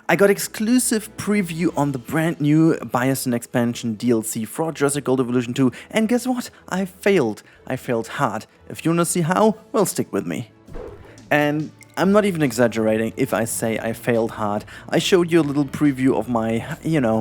I got exclusive preview on the brand new Biosyn expansion DLC for Jurassic World Evolution 2, and guess what? I failed. I failed hard. If you wanna see how, well, stick with me. And I'm not even exaggerating if I say I failed hard. I showed you a little preview of my,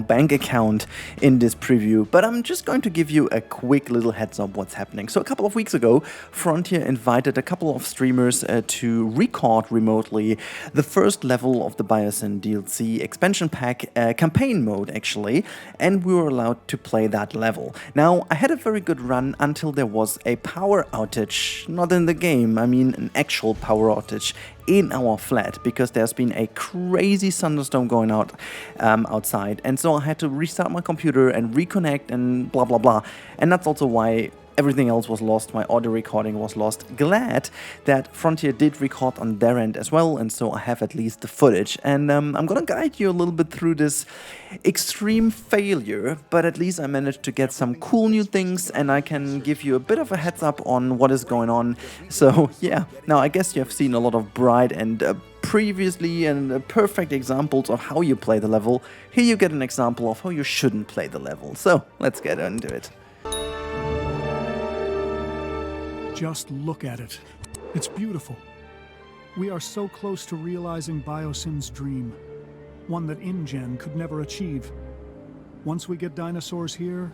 bank account in this preview, but I'm just going to give you a quick little heads up what's happening. So a couple of weeks ago, Frontier invited a couple of streamers to record remotely the first level of the Biosyn DLC expansion pack, campaign mode actually, and we were allowed to play that level. Now, I had a very good run until there was a power outage, not in the game, I mean an actual power outage in our flat, because there's been a crazy thunderstorm going out outside, and so I had to restart my computer and reconnect and blah blah blah, and that's also why everything else was lost. My audio recording was lost. Glad that Frontier did record on their end as well, and so I have at least the footage. And I'm gonna guide you a little bit through this extreme failure, but at least I managed to get some cool new things, and I can give you a bit of a heads up on what is going on. So yeah, now I guess you have seen a lot of bright and previously and perfect examples of how you play the level. Here you get an example of how you shouldn't play the level. So let's get into it. Just look at it. It's beautiful. We are so close to realizing Biosyn's dream, one that InGen could never achieve. Once we get dinosaurs here,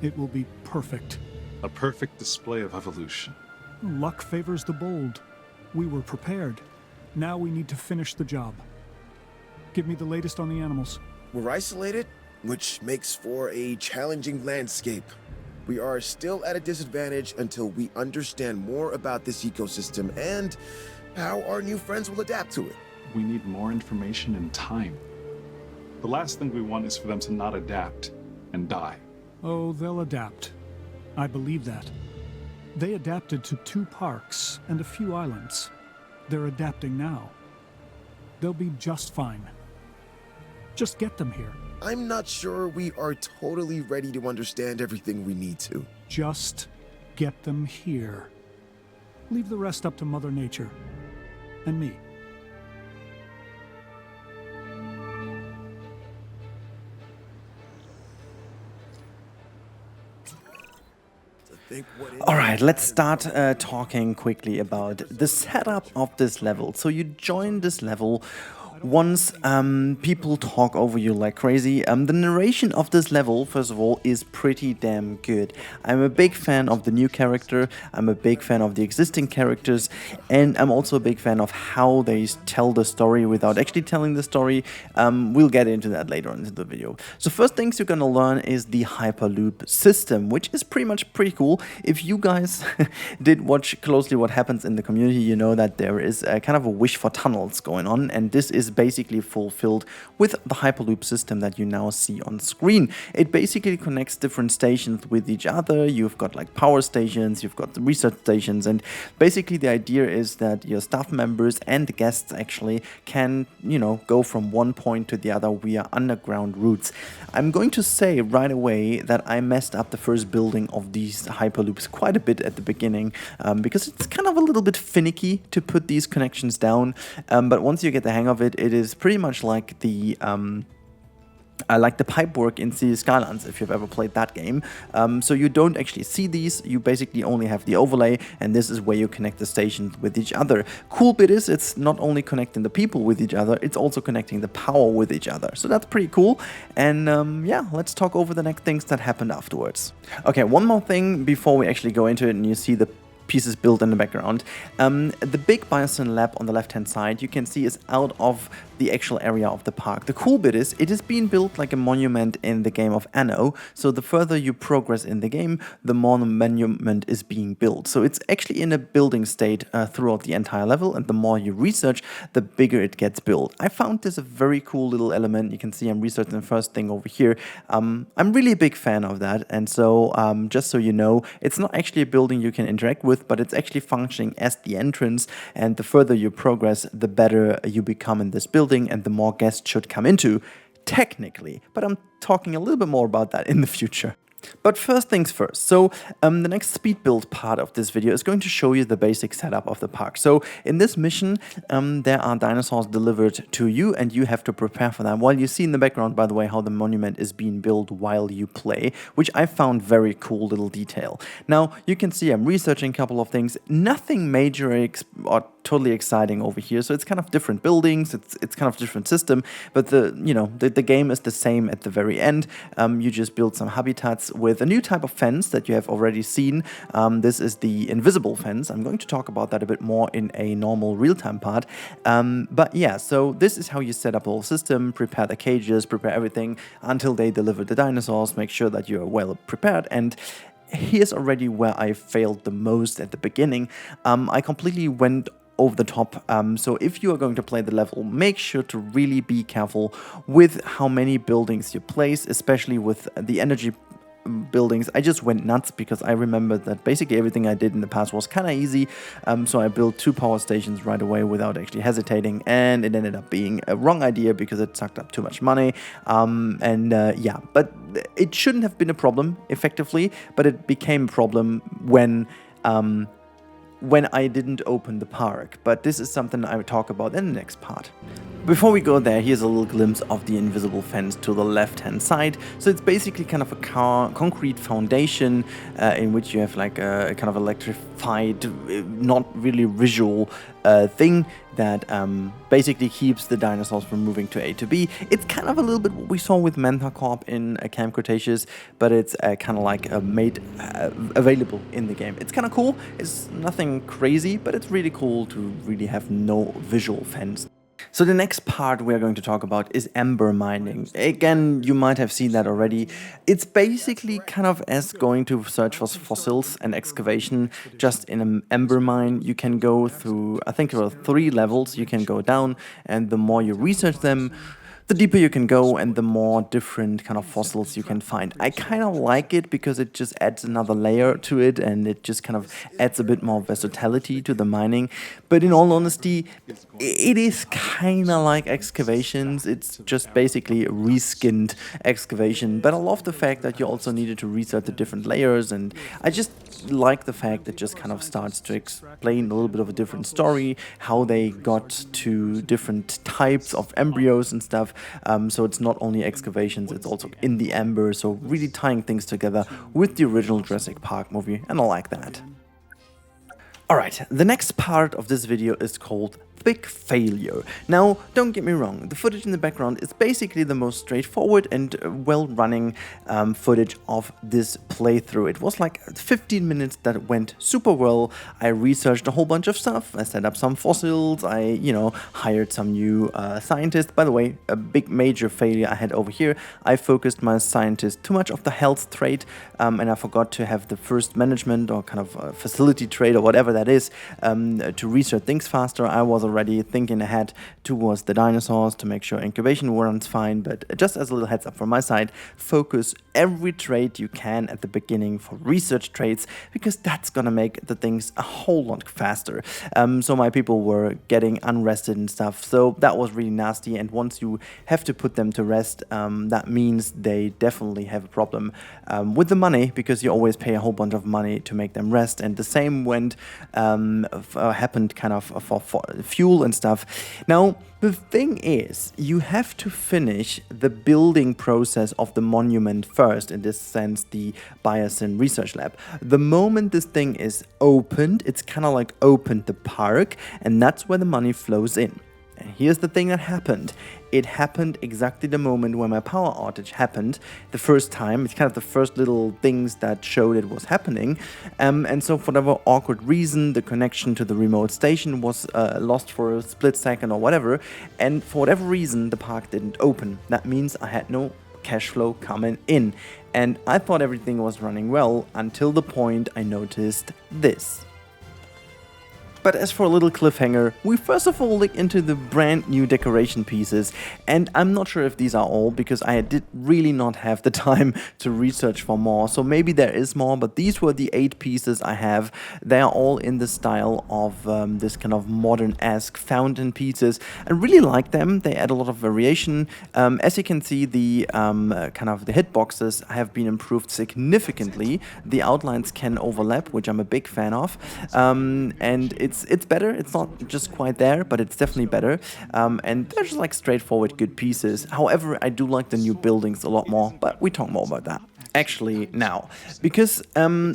it will be perfect. A perfect display of evolution. Luck favors the bold. We were prepared. Now we need to finish the job. Give me the latest on the animals. We're isolated, which makes for a challenging landscape. We are still at a disadvantage until we understand more about this ecosystem and how our new friends will adapt to it. We need more information and time. The last thing we want is for them to not adapt and die. Oh, they'll adapt. I believe that. They adapted to 2 parks and a few islands. They're adapting now. They'll be just fine. Just get them here. I'm not sure we are totally ready to understand everything we need to. Just get them here. Leave the rest up to Mother Nature. And me. Alright, let's start talking quickly about the setup of this level. So you join this level once people talk over you like crazy. The narration of this level, first of all, is pretty damn good. I'm a big fan of the new character, I'm a big fan of the existing characters, and I'm also a big fan of how they tell the story without actually telling the story. We'll get into that later on in the video. So first things you're gonna learn is the Hyperloop system, which is pretty cool. If you guys did watch closely what happens in the community, you know that there is a kind of a wish for tunnels going on, and this is basically fulfilled with the Hyperloop system that you now see on screen. It basically connects different stations with each other. You've got like power stations, you've got the research stations, and basically the idea is that your staff members and the guests actually can, go from one point to the other via underground routes. I'm going to say right away that I messed up the first building of these Hyperloops quite a bit at the beginning, because it's kind of a little bit finicky to put these connections down, but once you get the hang of it, it is pretty much like the pipework in Cities Skylines, if you've ever played that game. So you don't actually see these, you basically only have the overlay, and this is where you connect the stations with each other. Cool bit is it's not only connecting the people with each other, it's also connecting the power with each other. So that's pretty cool. And yeah, let's talk over the next things that happened afterwards. Okay, one more thing before we actually go into it and you see the pieces built in the background. The big Biosyn lab on the left hand side you can see is out of the actual area of the park. The cool bit is it is being built like a monument in the game of Anno, so the further you progress in the game, the more the monument is being built. So it's actually in a building state throughout the entire level, and the more you research, the bigger it gets built. I found this a very cool little element. You can see I'm researching the first thing over here. I'm really a big fan of that, and so just so you know, it's not actually a building you can interact with, but it's actually functioning as the entrance, and the further you progress, the better you become in this building, and the more guests should come into, technically. But I'm talking a little bit more about that in the future. But first things first, so the next speed build part of this video is going to show you the basic setup of the park. So in this mission, there are dinosaurs delivered to you and you have to prepare for them. While you see in the background, by the way, how the monument is being built while you play, which I found very cool little detail. Now, you can see I'm researching a couple of things, nothing major or totally exciting over here. So it's kind of different buildings, it's kind of different system, but the game is the same at the very end. You just build some habitats with a new type of fence that you have already seen. This is the invisible fence. I'm going to talk about that a bit more in a normal real-time part. But yeah, so this is how you set up the whole system, prepare the cages, prepare everything until they deliver the dinosaurs, make sure that you're well prepared. And here's already where I failed the most at the beginning. I completely went over the top. So if you are going to play the level, make sure to really be careful with how many buildings you place, especially with the energy buildings. I just went nuts because I remember that basically everything I did in the past was kind of easy. So I built 2 power stations right away without actually hesitating, and it ended up being a wrong idea because it sucked up too much money. Yeah, but it shouldn't have been a problem effectively, but it became a problem when I didn't open the park, but this is something I will talk about in the next part. Before we go there, here's a little glimpse of the invisible fence to the left-hand side. So it's basically kind of a concrete foundation in which you have like a kind of electrified, not really visual thing that basically keeps the dinosaurs from moving to A to B. It's kind of a little bit what we saw with Manta Corp in Camp Cretaceous, but it's kind of like made available in the game. It's kind of cool. It's nothing crazy, but it's really cool to really have no visual fence. So the next part we're going to talk about is ember mining. Again, you might have seen that already. It's basically kind of as going to search for fossils and excavation just in an ember mine. You can go through, I think there are 3 levels you can go down, and the more you research them, the deeper you can go and the more different kind of fossils you can find. I kind of like it because it just adds another layer to it and it just kind of adds a bit more versatility to the mining. But in all honesty, it is kind of like excavations. It's just basically a reskinned excavation. But I love the fact that you also needed to research the different layers, and I just like the fact that it just kind of starts to explain a little bit of a different story, how they got to different types of embryos and stuff. So it's not only excavations, it's also in the ember, so really tying things together with the original Jurassic Park movie, and I like that. Alright, the next part of this video is called Big Failure. Now, don't get me wrong, the footage in the background is basically the most straightforward and well-running footage of this playthrough. It was like 15 minutes that went super well. I researched a whole bunch of stuff, I set up some fossils, I, hired some new scientists. By the way, a big major failure I had over here, I focused my scientists too much of the health trait, and I forgot to have the first management or kind of facility trait or whatever that is, to research things faster. I was already thinking ahead towards the dinosaurs to make sure incubation runs fine, but just as a little heads up from my side, focus every trait you can at the beginning for research traits, because that's gonna make the things a whole lot faster. So my people were getting unrested and stuff, so that was really nasty, and once you have to put them to rest, that means they definitely have a problem with the money, because you always pay a whole bunch of money to make them rest, and the same happened kind of for fuel and stuff. Now, the thing is, you have to finish the building process of the monument first, in this sense, the Biosyn research lab. The moment this thing is opened, it's kind of like opened the park, and that's where the money flows in. And here's the thing that happened. It happened exactly the moment when my power outage happened the first time. It's kind of the first little things that showed it was happening. And so for whatever awkward reason, the connection to the remote station was lost for a split second or whatever. And for whatever reason, the park didn't open. That means I had no cash flow coming in. And I thought everything was running well until the point I noticed this. But as for a little cliffhanger, we first of all look into the brand new decoration pieces, and I'm not sure if these are all because I did really not have the time to research for more, so maybe there is more, but these were the 8 pieces I have. They are all in the style of this kind of modern-esque fountain pieces. I really like them. They add a lot of variation. As you can see, the kind of the hitboxes have been improved significantly. The outlines can overlap, which I'm a big fan of, and it's better. It's not just quite there, but it's definitely better. And they're just like straightforward good pieces. However, I do like the new buildings a lot more, but we talk more about that actually now, because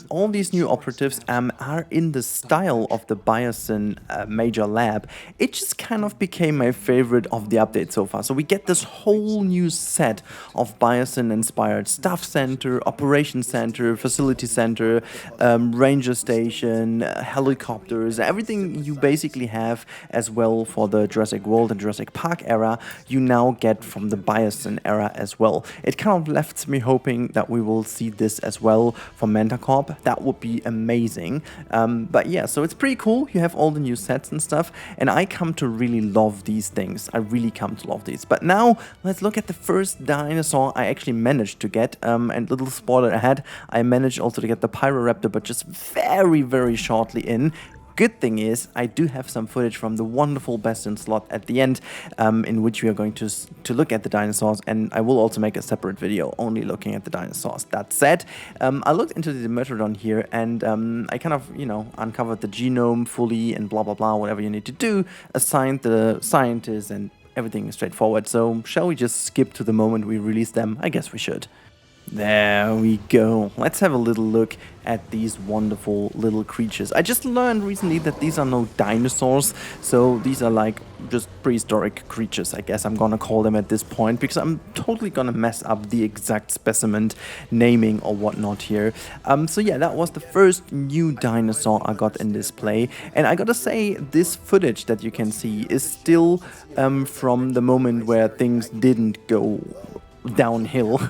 all these new operatives are in the style of the Biosyn major lab. It just kind of became my favorite of the update so far. So we get this whole new set of Biosyn inspired staff center, operation center, facility center, ranger station, helicopters, everything you basically have as well for the Jurassic World and Jurassic Park era, you now get from the Biosyn era as well. It kind of left me hoping that we will see this as well for Manticore. That would be amazing. But yeah, so it's pretty cool. You have all the new sets and stuff, and I come to really love these things. I really come to love these. But now let's look at the first dinosaur I actually managed to get. And little spoiler ahead, I managed also to get the Pyroraptor, but just very, very shortly in. Good thing is, I do have some footage from the wonderful Biosyn slot at the end, in which we are going to look at the dinosaurs, and I will also make a separate video only looking at the dinosaurs. That said, I looked into the Megalodon here, and I kind of, you know, uncovered the genome fully and blah blah blah, whatever you need to do, assigned the scientists, and everything is straightforward. So shall we just skip to the moment we release them? I guess we should. There we go. Let's have a little look at these wonderful little creatures. I just learned recently that these are no dinosaurs, so these are like just prehistoric creatures, I guess I'm gonna call them at this point, because I'm totally gonna mess up the exact specimen naming or whatnot here. So yeah, that was the first new dinosaur I got in this play, and I gotta say, this footage that you can see is still from the moment where things didn't go downhill.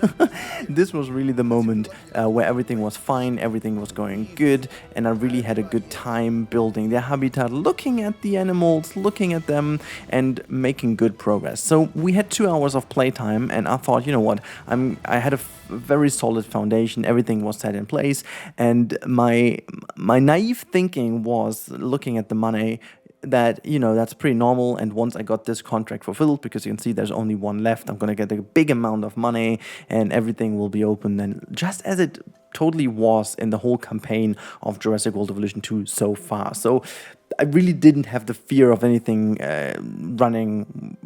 This was really the moment where everything was fine, everything was going good, and I really had a good time building their habitat, looking at the animals, looking at them, and making good progress. So we had 2 hours of playtime, and I thought, you know what, I had a very solid foundation, everything was set in place, and my naive thinking was, looking at the money, that, you know, that's pretty normal, and once I got this contract fulfilled, because you can see there's only one left, I'm gonna get a big amount of money and everything will be open, and just as it totally was in the whole campaign of Jurassic World Evolution 2 so far. So I really didn't have the fear of anything running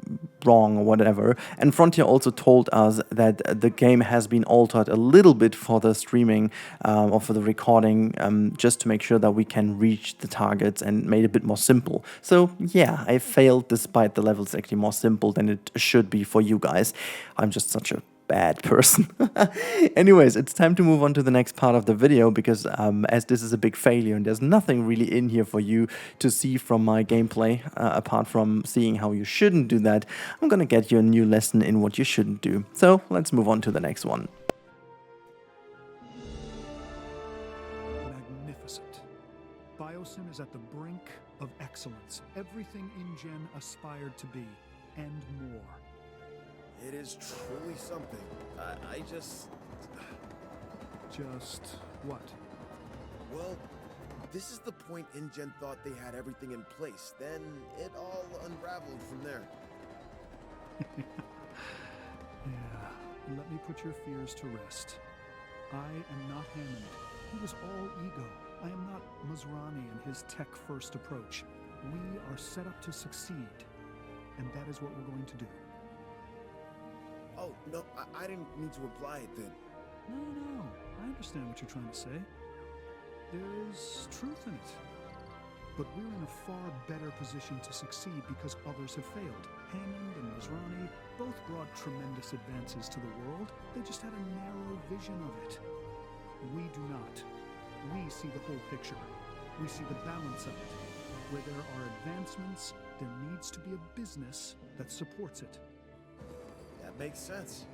wrong or whatever. And Frontier also told us that the game has been altered a little bit for the streaming or for the recording, just to make sure that we can reach the targets, and made it a bit more simple. So yeah, I failed despite the levels actually more simple than it should be for you guys. I'm just such a bad person. Anyways, it's time to move on to the next part of the video, because as this is a big failure and there's nothing really in here for you to see from my gameplay, apart from seeing how you shouldn't do that, I'm gonna get you a new lesson in what you shouldn't do. So let's move on to the next one. Magnificent. Biosyn is at the brink of excellence. Everything InGen aspired to be, and more. It is truly something. I just... Just what? Well, this is the point InGen thought they had everything in place. Then it all unraveled from there. Yeah, let me put your fears to rest. I am not Hammond. He was all ego. I am not Masrani and his tech-first approach. We are set up to succeed, and that is what we're going to do. Oh, no, I didn't mean to imply it then. No, I understand what you're trying to say. There is truth in it. But we're in a far better position to succeed because others have failed. Hammond and Masrani both brought tremendous advances to the world. They just had a narrow vision of it. We do not. We see the whole picture. We see the balance of it. Where there are advancements, there needs to be a business that supports it. That makes sense.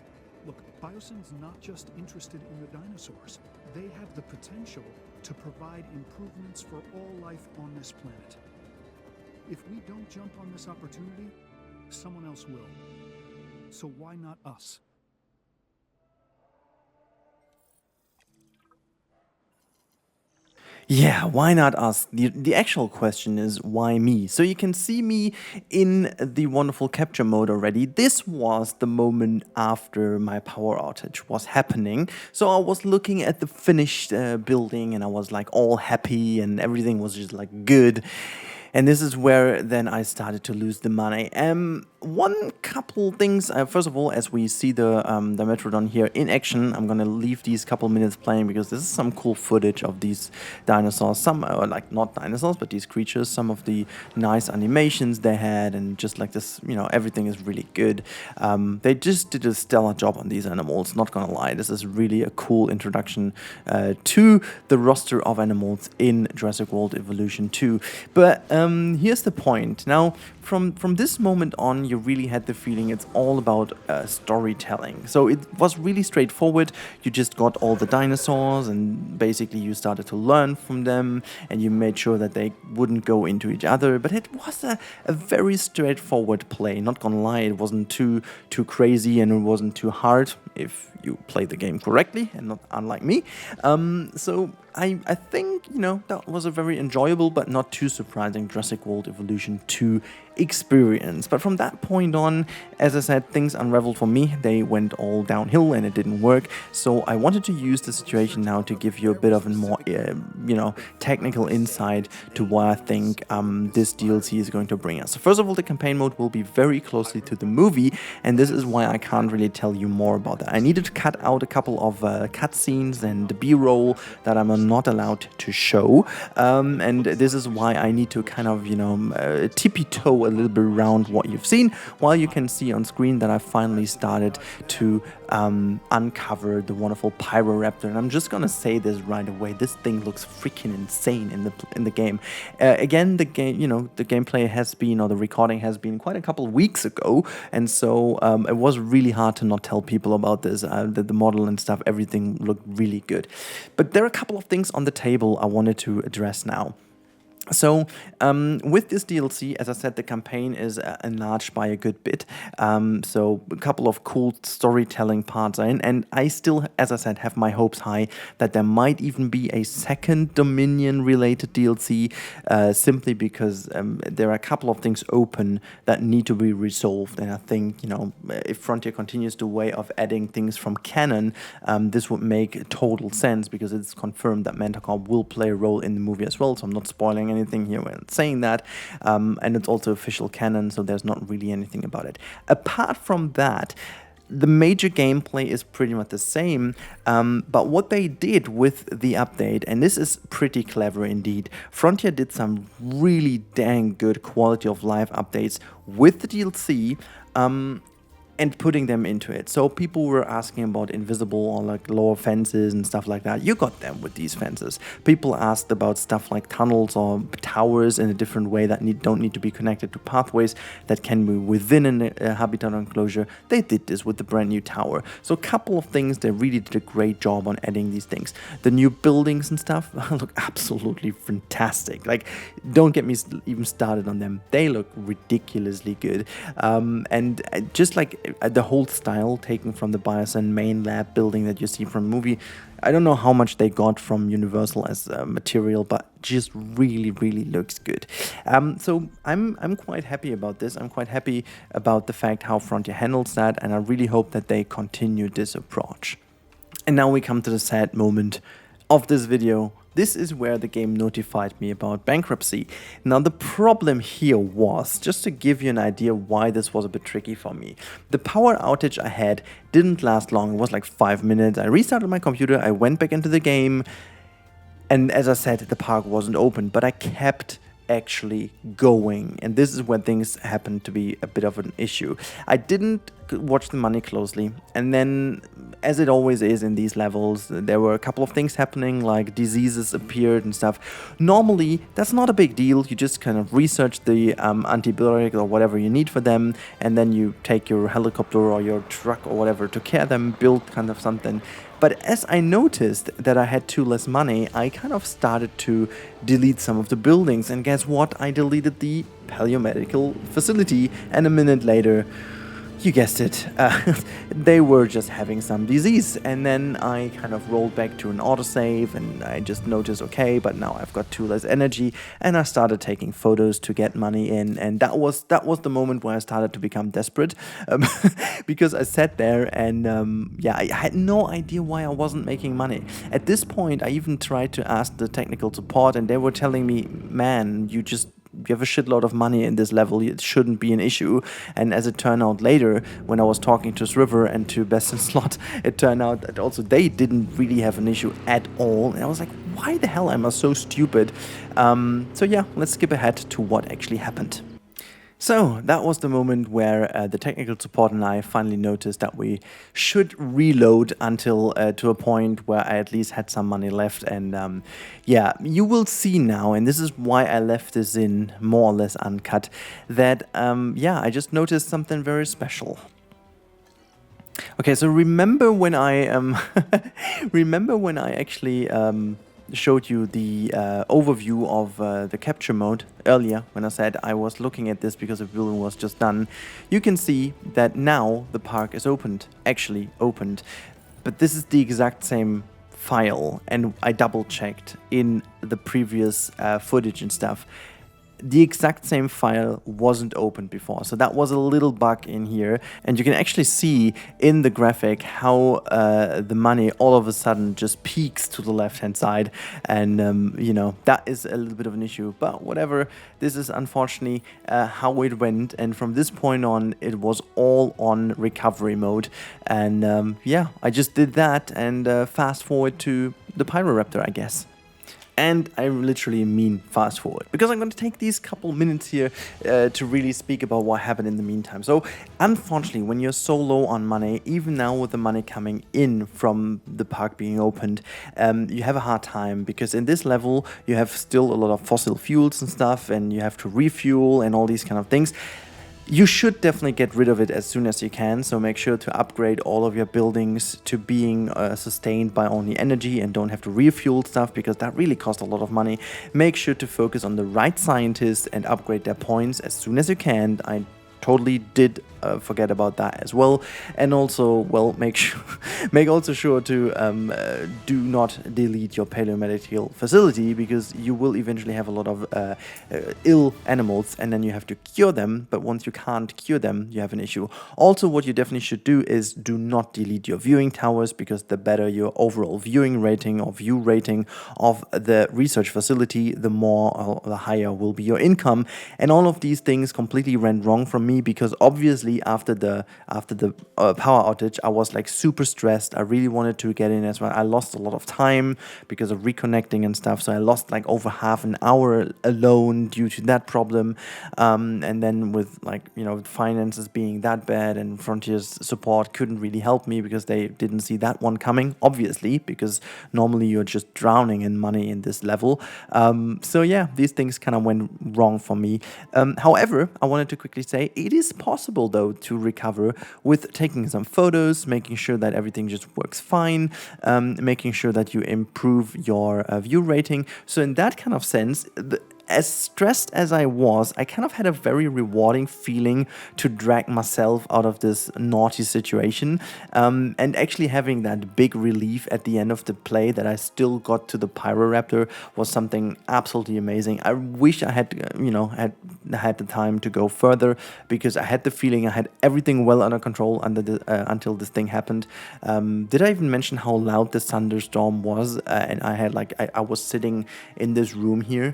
Look, Biosyn's not just interested in the dinosaurs. They have the potential to provide improvements for all life on this planet. If we don't jump on this opportunity, someone else will. So why not us? Yeah, why not us? The actual question is, why me? So you can see me in the wonderful capture mode already. This was the moment after my power outage was happening. So I was looking at the finished building and I was like all happy and everything was just like good. And this is where then I started to lose the money. One couple things. First of all, as we see the Metrodon here in action, I'm gonna leave these couple minutes playing because this is some cool footage of these dinosaurs. Some are like not dinosaurs, but these creatures. Some of the nice animations they had, and just like this, you know, everything is really good. They just did a stellar job on these animals. Not gonna lie, this is really a cool introduction to the roster of animals in Jurassic World Evolution 2. But here's the point. Now, from this moment on, you really had the feeling it's all about storytelling. So it was really straightforward. You just got all the dinosaurs and basically you started to learn from them and you made sure that they wouldn't go into each other. But it was a very straightforward play. Not gonna lie, it wasn't too crazy and it wasn't too hard if you play the game correctly and not unlike me. So I think, you know, that was a very enjoyable but not too surprising Jurassic World Evolution 2 experience. But from that point on, as I said, things unraveled for me. They went all downhill and it didn't work. So I wanted to use the situation now to give you a bit of a more, you know, technical insight to what I think this DLC is going to bring us. So first of all, the campaign mode will be very closely to the movie, and this is why I can't really tell you more about that. I needed to cut out a couple of cutscenes and B-roll that I'm not allowed to show, and this is why I need to kind of, you know, tippy-toe a little bit around what you've seen, while you can see on screen that I finally started to uncover the wonderful Pyroraptor. And I'm just gonna say this right away, this thing looks freaking insane in the game. Again, the game, you know, the gameplay has been, or the recording has been quite a couple of weeks ago, and so it was really hard to not tell people about this. The model and stuff, everything looked really good. But there are a couple of things on the table I wanted to address now. So with this DLC, as I said, the campaign is enlarged by a good bit. So a couple of cool storytelling parts are in, and I still, as I said, have my hopes high that there might even be a second Dominion-related DLC, simply because there are a couple of things open that need to be resolved. And I think, you know, if Frontier continues the way of adding things from canon, this would make total sense because it's confirmed that Manticore will play a role in the movie as well. So I'm not spoiling anything here when saying that, and it's also official canon, so there's not really anything about it. Apart from that, the major gameplay is pretty much the same, but what they did with the update, and this is pretty clever indeed, Frontier did some really dang good quality of life updates with the DLC, and putting them into it. So people were asking about invisible or like lower fences and stuff like that. You got them with these fences. People asked about stuff like tunnels or towers in a different way that don't need to be connected to pathways, that can be within a habitat enclosure. They did this with the brand new tower. So a couple of things, they really did a great job on adding these things. The new buildings and stuff look absolutely fantastic. Like, don't get me even started on them. They look ridiculously good. And just like the whole style taken from the Biosyn main lab building that you see from the movie. I don't know how much they got from Universal as material, but just really, really looks good. So I'm quite happy about this. I'm quite happy about the fact how Frontier handles that, and I really hope that they continue this approach. And now we come to the sad moment of this video. This is where the game notified me about bankruptcy. Now the problem here was, just to give you an idea why this was a bit tricky for me, the power outage I had didn't last long. It was like 5 minutes. I restarted my computer, I went back into the game, and as I said, the park wasn't open, but I kept actually going, and this is when things happened to be a bit of an issue. I didn't watch the money closely, and then as it always is in these levels, there were a couple of things happening, like diseases appeared and stuff. Normally, that's not a big deal. You just kind of research the antibiotic or whatever you need for them, and then you take your helicopter or your truck or whatever to care them, build kind of something. But as I noticed that I had too less money, I kind of started to delete some of the buildings. And guess what? I deleted the paleomedical facility, and a minute later, you guessed it, they were just having some disease. And then I kind of rolled back to an autosave, and I just noticed, okay, but now I've got too less energy, and I started taking photos to get money in. And that was the moment where I started to become desperate, because I sat there and yeah, I had no idea why I wasn't making money. At this point, I even tried to ask the technical support, and they were telling me, man, you have a shitload of money in this level, it shouldn't be an issue. And as it turned out later, when I was talking to Sriver and to Best in Slot, it turned out that also they didn't really have an issue at all. And I was like, why the hell am I so stupid? So yeah, let's skip ahead to what actually happened. So that was the moment where the technical support and I finally noticed that we should reload until to a point where I at least had some money left. And yeah, you will see now, and this is why I left this in more or less uncut, that yeah, I just noticed something very special. Okay, so remember when I actually showed you the overview of the capture mode earlier, when I said I was looking at this because the building was just done. You can see that now the park is actually opened, but this is the exact same file, and I double checked in the previous footage and stuff. The exact same file wasn't opened before, so that was a little bug in here, and you can actually see in the graphic how the money all of a sudden just peaks to the left hand side, and you know, that is a little bit of an issue, but whatever. This is unfortunately how it went, and from this point on it was all on recovery mode. And yeah, I just did that, and fast forward to the Pyroraptor, I guess. And I literally mean fast forward, because I'm going to take these couple minutes here to really speak about what happened in the meantime. So unfortunately, when you're so low on money, even now with the money coming in from the park being opened, you have a hard time, because in this level you have still a lot of fossil fuels and stuff, and you have to refuel and all these kind of things. You should definitely get rid of it as soon as you can, so make sure to upgrade all of your buildings to being sustained by only energy and don't have to refuel stuff, because that really costs a lot of money. Make sure to focus on the right scientists and upgrade their points as soon as you can. I totally did forget about that as well. And also, well, make also sure to do not delete your paleomedical facility, because you will eventually have a lot of ill animals, and then you have to cure them. But once you can't cure them, you have an issue. Also, what you definitely should do is do not delete your viewing towers, because the better your overall viewing rating or view rating of the research facility, the more or the higher will be your income. And all of these things completely went wrong from me, because obviously after the power outage, I was like super stressed. I really wanted to get in as well. I lost a lot of time because of reconnecting and stuff, so I lost like over half an hour alone due to that problem. And then with, like, you know, finances being that bad, and Frontier's support couldn't really help me because they didn't see that one coming, obviously, because normally you're just drowning in money in this level. So yeah, these things kind of went wrong for me. However, I wanted to quickly say it is possible though to recover with taking some photos, making sure that everything just works fine, making sure that you improve your view rating. So in that kind of sense, as stressed as I was, I kind of had a very rewarding feeling to drag myself out of this naughty situation, and actually having that big relief at the end of the play that I still got to the Pyroraptor was something absolutely amazing. I wish I had, you know, had the time to go further, because I had the feeling I had everything well under control until this thing happened. Did I even mention how loud the thunderstorm was? And I had I was sitting in this room here,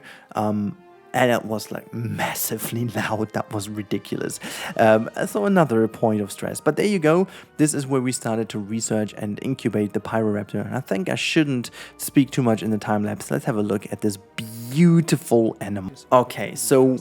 and it was like massively loud. That was ridiculous. So another point of stress. But there you go. This is where we started to research and incubate the Pyroraptor. And I think I shouldn't speak too much in the time lapse. Let's have a look at this beautiful animal. Okay, so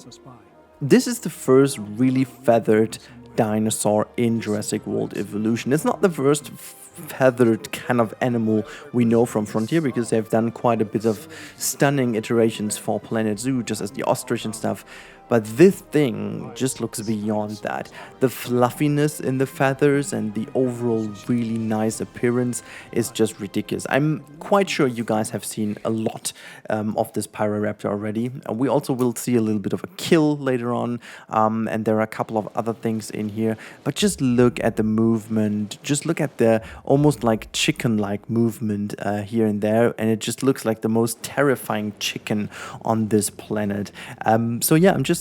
this is the first really feathered dinosaur in Jurassic World Evolution. It's not the first feathered kind of animal we know from Frontier, because they've done quite a bit of stunning iterations for Planet Zoo, just as the ostrich and stuff. But this thing just looks beyond that. The fluffiness in the feathers and the overall really nice appearance is just ridiculous. I'm quite sure you guys have seen a lot of this Pyroraptor already. We also will see a little bit of a kill later on, and there are a couple of other things in here. But just look at the movement, just look at the almost like chicken-like movement here and there, and it just looks like the most terrifying chicken on this planet. So yeah, I'm just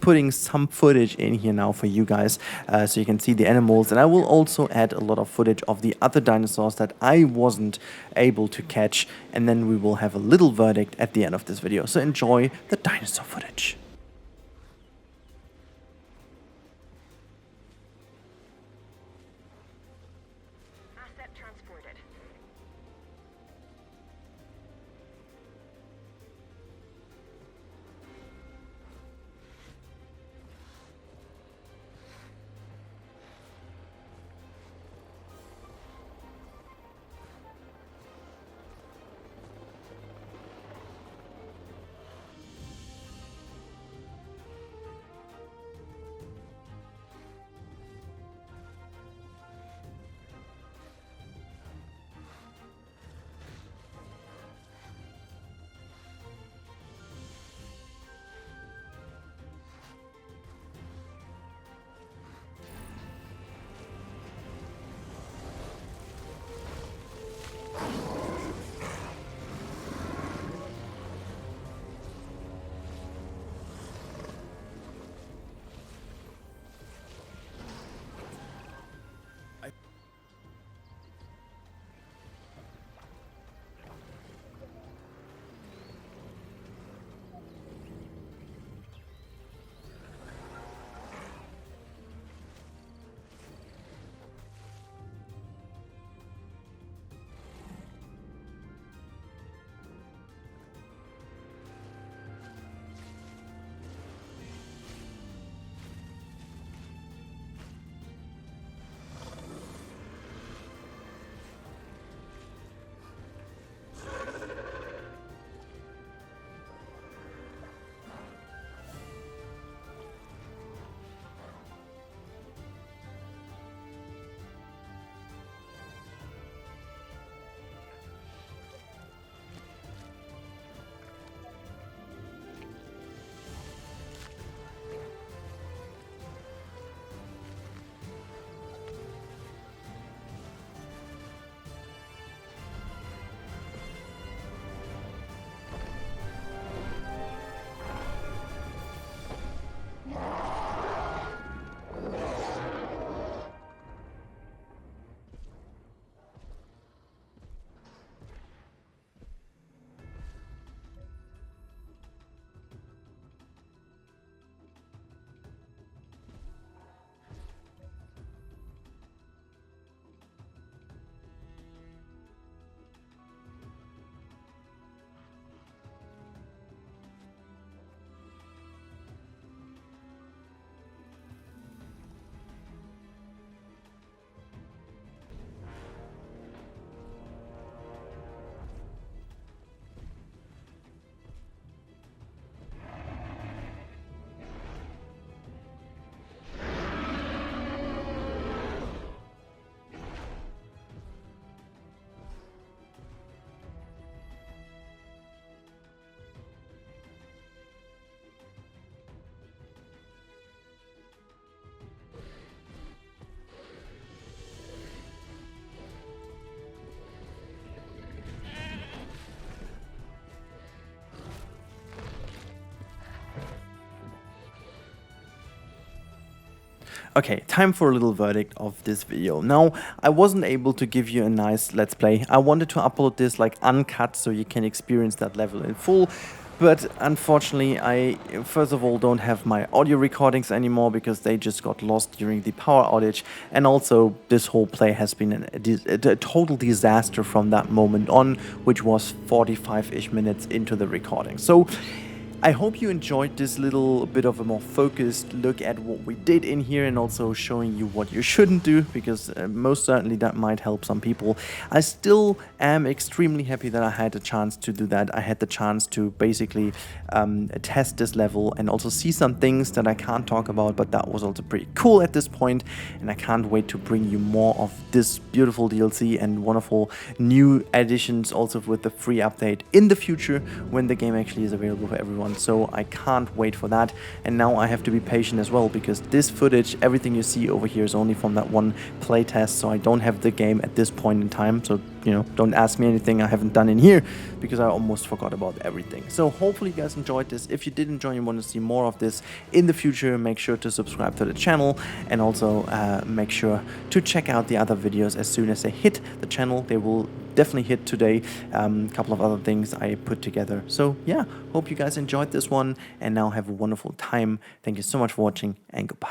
putting some footage in here now for you guys, so you can see the animals, and I will also add a lot of footage of the other dinosaurs that I wasn't able to catch, and then we will have a little verdict at the end of this video. So enjoy the dinosaur footage. Asset transported. Okay, time for a little verdict of this video. Now, I wasn't able to give you a nice let's play. I wanted to upload this like uncut so you can experience that level in full. But unfortunately, I first of all don't have my audio recordings anymore because they just got lost during the power outage. And also, this whole play has been a total disaster from that moment on, which was 45-ish minutes into the recording. So I hope you enjoyed this little bit of a more focused look at what we did in here and also showing you what you shouldn't do, because most certainly that might help some people. I still am extremely happy that I had a chance to do that. I had the chance to basically test this level and also see some things that I can't talk about, but that was also pretty cool at this point, and I can't wait to bring you more of this beautiful DLC and wonderful new additions also with the free update in the future when the game actually is available for everyone. So I can't wait for that. And now I have to be patient as well, because this footage, everything you see over here, is only from that one playtest, so I don't have the game at this point in time. So, you know, don't ask me anything I haven't done in here, because I almost forgot about everything. So hopefully you guys enjoyed this. If you did enjoy and want to see more of this in the future, make sure to subscribe to the channel, and also make sure to check out the other videos as soon as they hit the channel. They will definitely hit today. A couple of other things I put together. So yeah, hope you guys enjoyed this one, and now have a wonderful time. Thank you so much for watching, and goodbye.